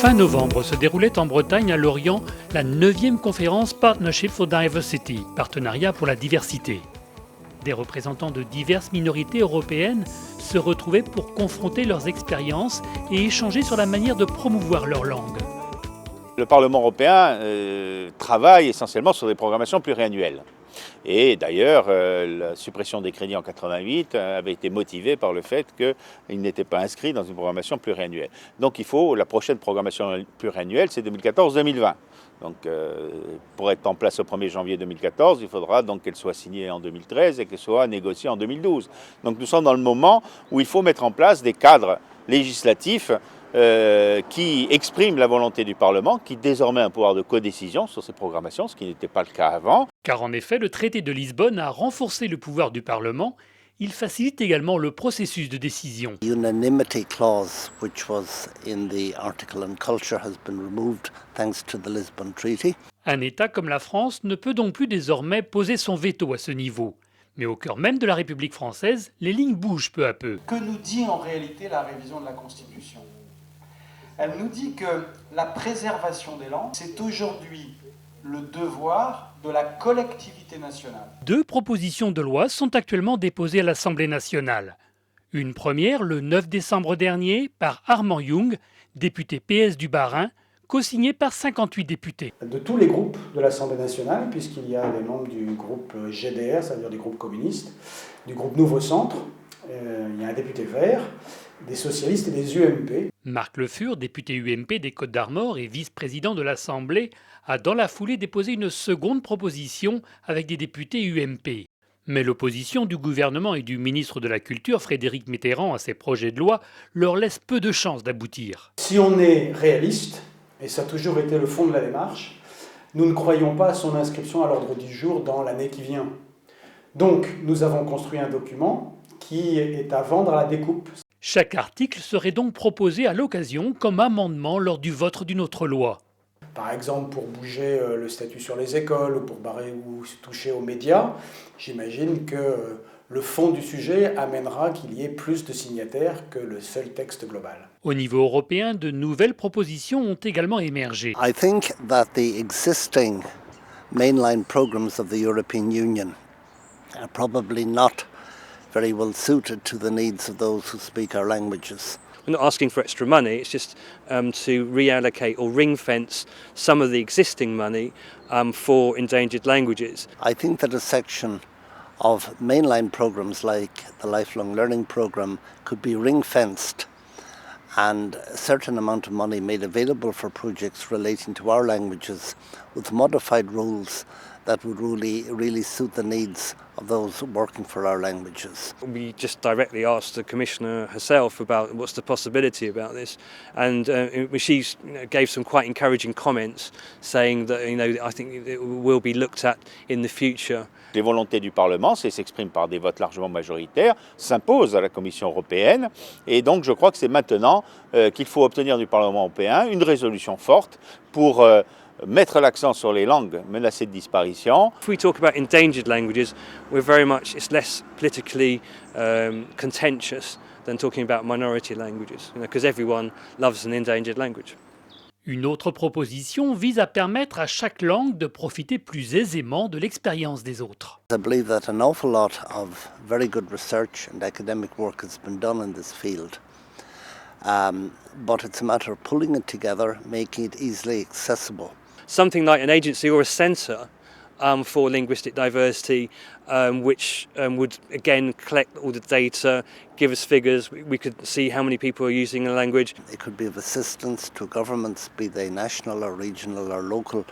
Fin novembre se déroulait en Bretagne, à Lorient, la 9e conférence Partnership for Diversity, partenariat pour la diversité. Des représentants de diverses minorités européennes se retrouvaient pour confronter leurs expériences et échanger sur la manière de promouvoir leur langue. Le Parlement européen travaille essentiellement sur des programmations pluriannuelles. Et d'ailleurs, la suppression des crédits en 88 avait été motivée par le fait qu'ils n'étaient pas inscrits dans une programmation pluriannuelle. Donc la prochaine programmation pluriannuelle, c'est 2014-2020. Donc pour être en place au 1er janvier 2014, il faudra donc qu'elle soit signée en 2013 et qu'elle soit négociée en 2012. Donc nous sommes dans le moment où il faut mettre en place des cadres législatifs qui exprime la volonté du Parlement, qui désormais a un pouvoir de codécision sur ces programmations, ce qui n'était pas le cas avant. Car en effet, le traité de Lisbonne a renforcé le pouvoir du Parlement. Il facilite également le processus de décision. The unanimity clause, which was in the article on culture, has been removed thanks to the Lisbon Treaty. Un État comme la France ne peut donc plus désormais poser son veto à ce niveau. Mais au cœur même de la République française, les lignes bougent peu à peu. Que nous dit en réalité la révision de la Constitution ? Elle nous dit que la préservation des langues, c'est aujourd'hui le devoir de la collectivité nationale. 2 propositions de loi sont actuellement déposées à l'Assemblée nationale. Une première, le 9 décembre dernier, par Armand Young, député PS du Bas-Rhin, co-signée par 58 députés. De tous les groupes de l'Assemblée nationale, puisqu'il y a des membres du groupe GDR, c'est-à-dire du groupe communiste, du groupe Nouveau Centre, il y a un député vert, des socialistes et des UMP. Marc Le Fur, député UMP des Côtes-d'Armor et vice-président de l'Assemblée, a dans la foulée déposé une seconde proposition avec des députés UMP. Mais l'opposition du gouvernement et du ministre de la Culture, Frédéric Mitterrand, à ces projets de loi leur laisse peu de chances d'aboutir. Si on est réaliste, et ça a toujours été le fond de la démarche, nous ne croyons pas à son inscription à l'ordre du jour dans l'année qui vient. Donc, nous avons construit un document qui est à vendre à la découpe. Chaque article serait donc proposé à l'occasion comme amendement lors du vote d'une autre loi. Par exemple, pour bouger le statut sur les écoles ou pour barrer ou toucher aux médias, j'imagine que le fond du sujet amènera qu'il y ait plus de signataires que le seul texte global. Au niveau européen, de nouvelles propositions ont également émergé. I think that the existing mainline programs of the European Union are probably not very well suited to the needs of those who speak our languages. We're not asking for extra money, it's just to reallocate or ring-fence some of the existing money for endangered languages. I think that a section of mainline programs like the Lifelong Learning Programme could be ring-fenced and a certain amount of money made available for projects relating to our languages with modified rules that would really suit the needs of those working for our languages. We just directly asked the Commissioner herself about what's the possibility about this, and she gave some quite encouraging comments saying that I think it will be looked at in the future. Les volontés du Parlement, s'expriment par des votes largement majoritaires, s'imposent à la Commission européenne. Et donc je crois que c'est maintenant qu'il faut obtenir du Parlement européen une résolution forte pour mettre l'accent sur les langues menacées de disparition. If we talk about endangered languages, it's less politically contentious than talking about minority languages, because everyone loves an endangered language. Une autre proposition vise à permettre à chaque langue de profiter plus aisément de l'expérience des autres. I believe that an awful lot of very good research and academic work has been done in this field. But it's a matter of pulling it together, making it easily accessible. Something like an agency or a centre for linguistic diversity, which would again collect all the data, give us figures. We could see how many people are using a language. It could be of assistance to governments, be they national or regional or local,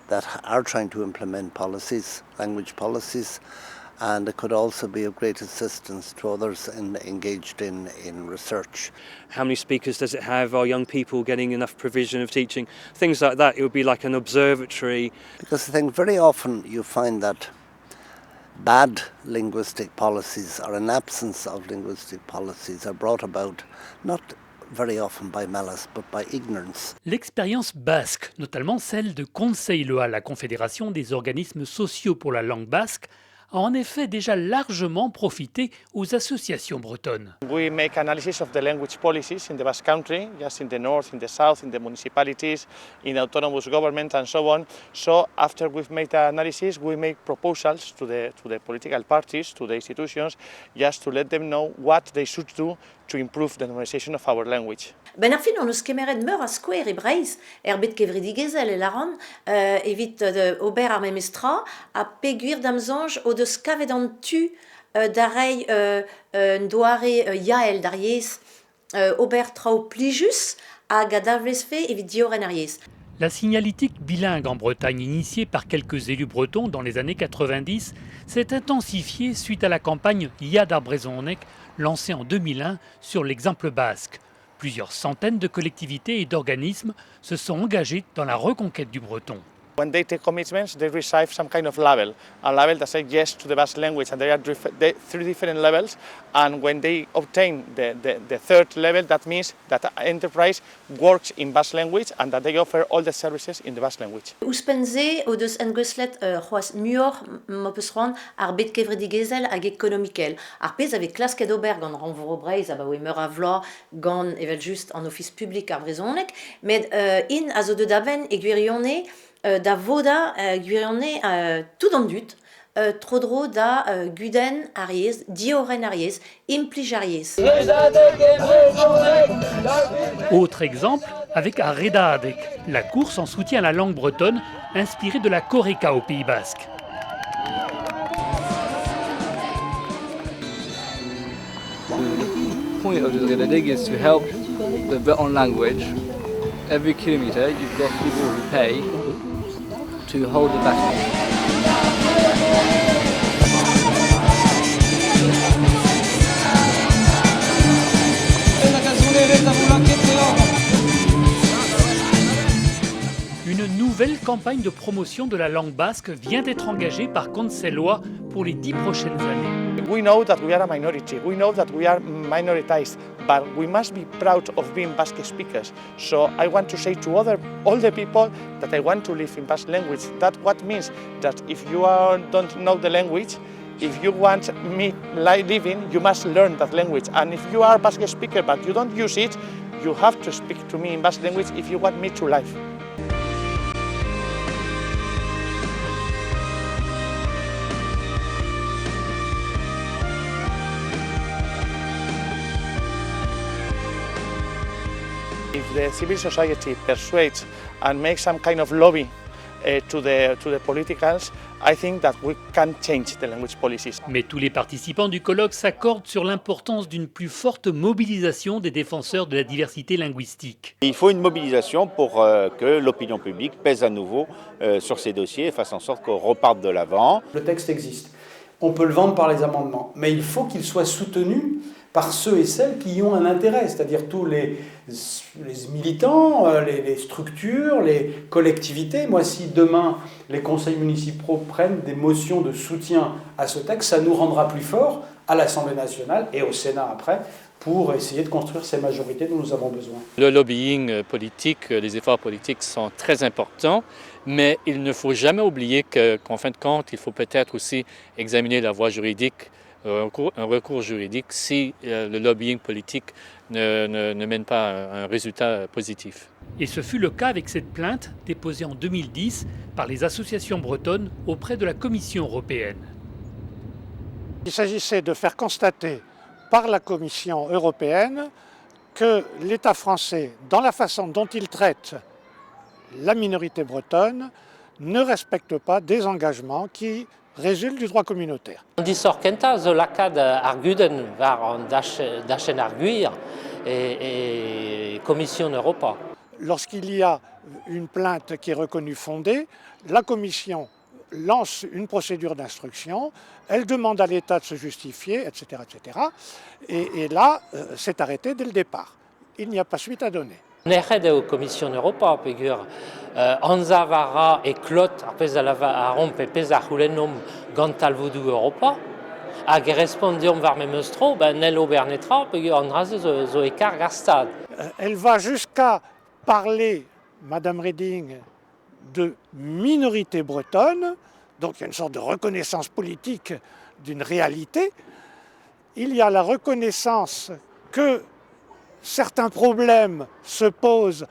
that are trying to implement policies, language policies. And it could also be of great assistance to others engaged in research. How many speakers does it have? Are young people getting enough provision of teaching? Things like that. It would be like an observatory. Because I think very often you find that bad linguistic policies or an absence of linguistic policies are brought about not very often by malice, but by ignorance. L'expérience basque, notamment celle de Conseil Loa, la Confédération des organismes sociaux pour la langue basque, a en effet déjà largement profité aux associations bretonnes. We make analysis of the language policies in the Basque Country, just in the north, in the south, in the municipalities, in autonomous government and so on. So after we've made the analysis, we make proposals to the political parties, to the institutions, just to let them know what they should do to improve the normalization of our language. Ben ar fin on eus kemeret meur a skouer e Breizh, bet kevredi gezel e laran, evit ober ar memestra, a peguir damzanj o deus kavet an tu darei un doare yael dar yez, ober trao plijus hag a davrez fe evit dioren ar yez. La signalétique bilingue en Bretagne, initiée par quelques élus bretons dans les années 90, s'est intensifiée suite à la campagne Yad ar Brezhoneg, lancée en 2001 sur l'exemple basque. Plusieurs centaines de collectivités et d'organismes se sont engagés dans la reconquête du breton. When they take commitments, they receive some kind of label, a label that says yes to the Basque language, and there are three different levels. And when they obtain the third level, that means that the enterprise works in Basque language and that they offer all the services in the Basque language. Ouspenze o deus enguslet c'hoaz muor ma peus c'hoant ar bet kevredi gezel hag ekonomikel. Ar pez ave klasket ober gant ranvor o Breizh, ba oe meur a vloaz gant evel just an office publik ar Brezhoneg, met in a zo de daven e gwirionne da voda gwirionne tout an dut, trodro da guden ar yez, dioren ar yez, implij ar yez. Autre exemple avec Arredadek, la course en soutien à la langue bretonne inspirée de la Koreka au Pays Basque. The point of the Arredadek is to help the Breton language. Every kilometre you've got people who pay to hold the battle. Une nouvelle campagne de promotion de la langue basque vient d'être engagée par Conseloa pour les 10 prochaines années. We know that we are a minority, we know that we are minoritized, but we must be proud of being Basque speakers. So I want to say to all the people that I want to live in Basque language. That what means that if you don't know the language, if you want me living, you must learn that language. And if you are a Basque speaker but you don't use it, you have to speak to me in Basque language if you want me to live. If the civil society persuades and makes some kind of lobby to the politicals, I think that we can change the language policies. Mais tous les participants du colloque s'accordent sur l'importance d'une plus forte mobilisation des défenseurs de la diversité linguistique. Il faut une mobilisation pour que l'opinion publique pèse à nouveau sur ces dossiers et fasse en sorte qu'on reparte de l'avant. Le texte existe. On peut le vendre par les amendements, mais il faut qu'il soit soutenu par ceux et celles qui y ont un intérêt, c'est-à-dire tous les militants, les structures, les collectivités. Moi, si demain les conseils municipaux prennent des motions de soutien à ce texte, ça nous rendra plus forts à l'Assemblée nationale et au Sénat après, pour essayer de construire ces majorités dont nous avons besoin. Le lobbying politique, les efforts politiques sont très importants, mais il ne faut jamais oublier qu'en fin de compte, il faut peut-être aussi examiner la voie juridique, un recours juridique si le lobbying politique ne mène pas à un résultat positif. Et ce fut le cas avec cette plainte déposée en 2010 par les associations bretonnes auprès de la Commission européenne. Il s'agissait de faire constater par la Commission européenne que l'État français, dans la façon dont il traite la minorité bretonne, ne respecte pas des engagements qui résultent du droit communautaire. Disorkenta zo lakad arguden var an dachen arguir et Commission Europa. Lorsqu'il y a une plainte qui est reconnue fondée, la Commission lance une procédure d'instruction, elle demande à l'État de se justifier, etc. etc. Et là, c'est arrêté dès le départ. Il n'y a pas suite à donner. Nec'het eo Commission Europa, pegur anza vara e klot ar pez a romp e pez ar c'houlennom gant talvoudou Europa, hag e respondiom var memeustro, nel obernetra, pegur an raze zo e kar gar stad. Elle va jusqu'à parler, Madame Reding, de minorité bretonne, donc il y a une sorte de reconnaissance politique d'une réalité. Il y a la reconnaissance que certains problèmes se posent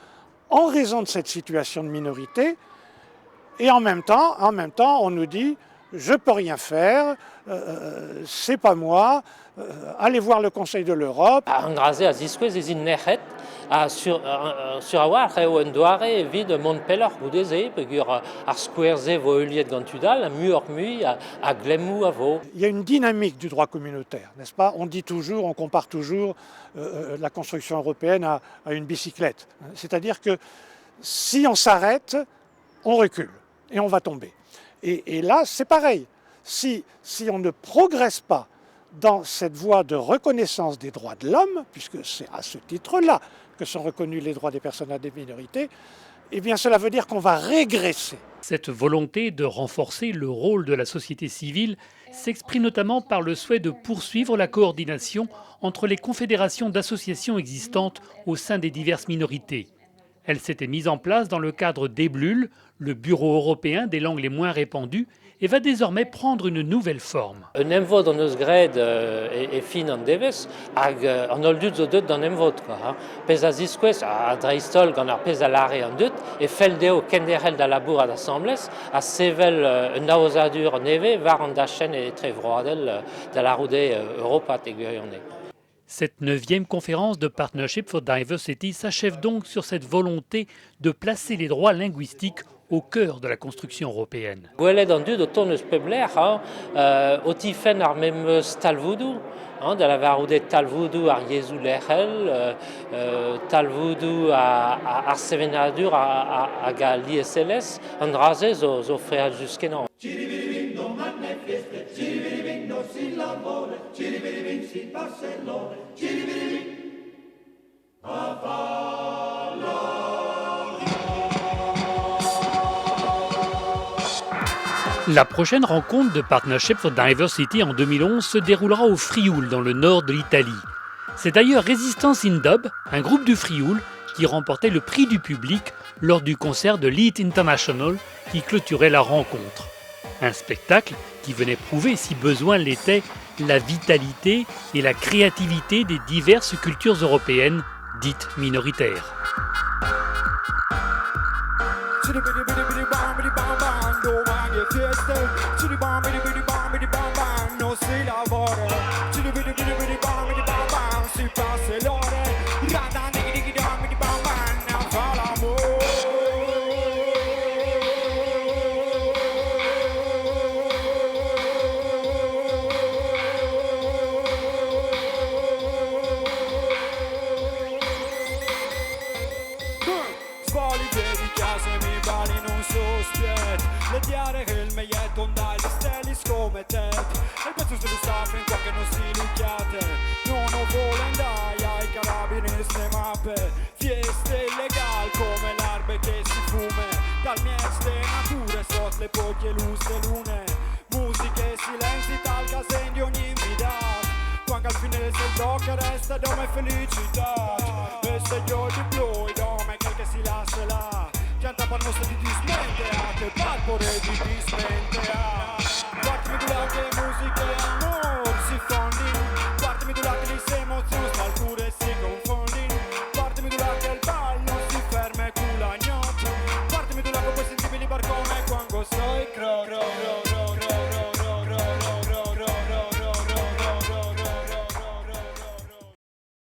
en raison de cette situation de minorité, et en même temps on nous dit « je ne peux rien faire, c'est pas moi, allez voir le Conseil de l'Europe ». Sur avoir un doare vide Montpellier boudezé pegur ar squerze vo euliet gantudal muor mui a glemou avo. Il y a une dynamique du droit communautaire, n'est-ce pas? On dit toujours, on compare toujours la construction européenne à une bicyclette. C'est-à-dire que si on s'arrête, on recule et on va tomber. Et là, c'est pareil. Si on ne progresse pas dans cette voie de reconnaissance des droits de l'homme, puisque c'est à ce titre-là que sont reconnus les droits des personnes à des minorités, eh bien cela veut dire qu'on va régresser. Cette volonté de renforcer le rôle de la société civile s'exprime notamment par le souhait de poursuivre la coordination entre les confédérations d'associations existantes au sein des diverses minorités. Elle s'était mise en place dans le cadre d'EBLUL, le Bureau européen des langues les moins répandues, et va désormais prendre une nouvelle forme. Un emvod en eus gred e fin an devez, hag an ol dut zo deut d'an emvod. Pez a ziskwez a dreistol gant ar pez a lare an deut, e fel deo kenderel da labour ad assemblez, a sevel un aozadur neve var an da chen e tre vroadel da la roude Europa tegurionne. Cette 9e conférence de Partnership for Diversity s'achève donc sur cette volonté de placer les droits linguistiques au cœur de la construction européenne. Gwelet an dud o tonneus pebler, o tifen ar memeus talvoudou, da la varoudet talvoudou ar yezou lerel, talvoudou ar sevenadur hag a l'ISLS, an raze zo freal juskenan. La prochaine rencontre de Partnership for Diversity en 2011 se déroulera au Frioul, dans le nord de l'Italie. C'est d'ailleurs Resistance in Dub, un groupe du Frioul, qui remportait le prix du public lors du concert de Lead International qui clôturait la rencontre. Un spectacle qui venait prouver, si besoin l'était, la vitalité et la créativité des diverses cultures européennes dites minoritaires. Resta de med felicità e se io di blu io me quel che si lascia là canta per nostra di dismente che parpore di dismente guardami tu là che musica e amor si fondi guardami tu là che le emozioni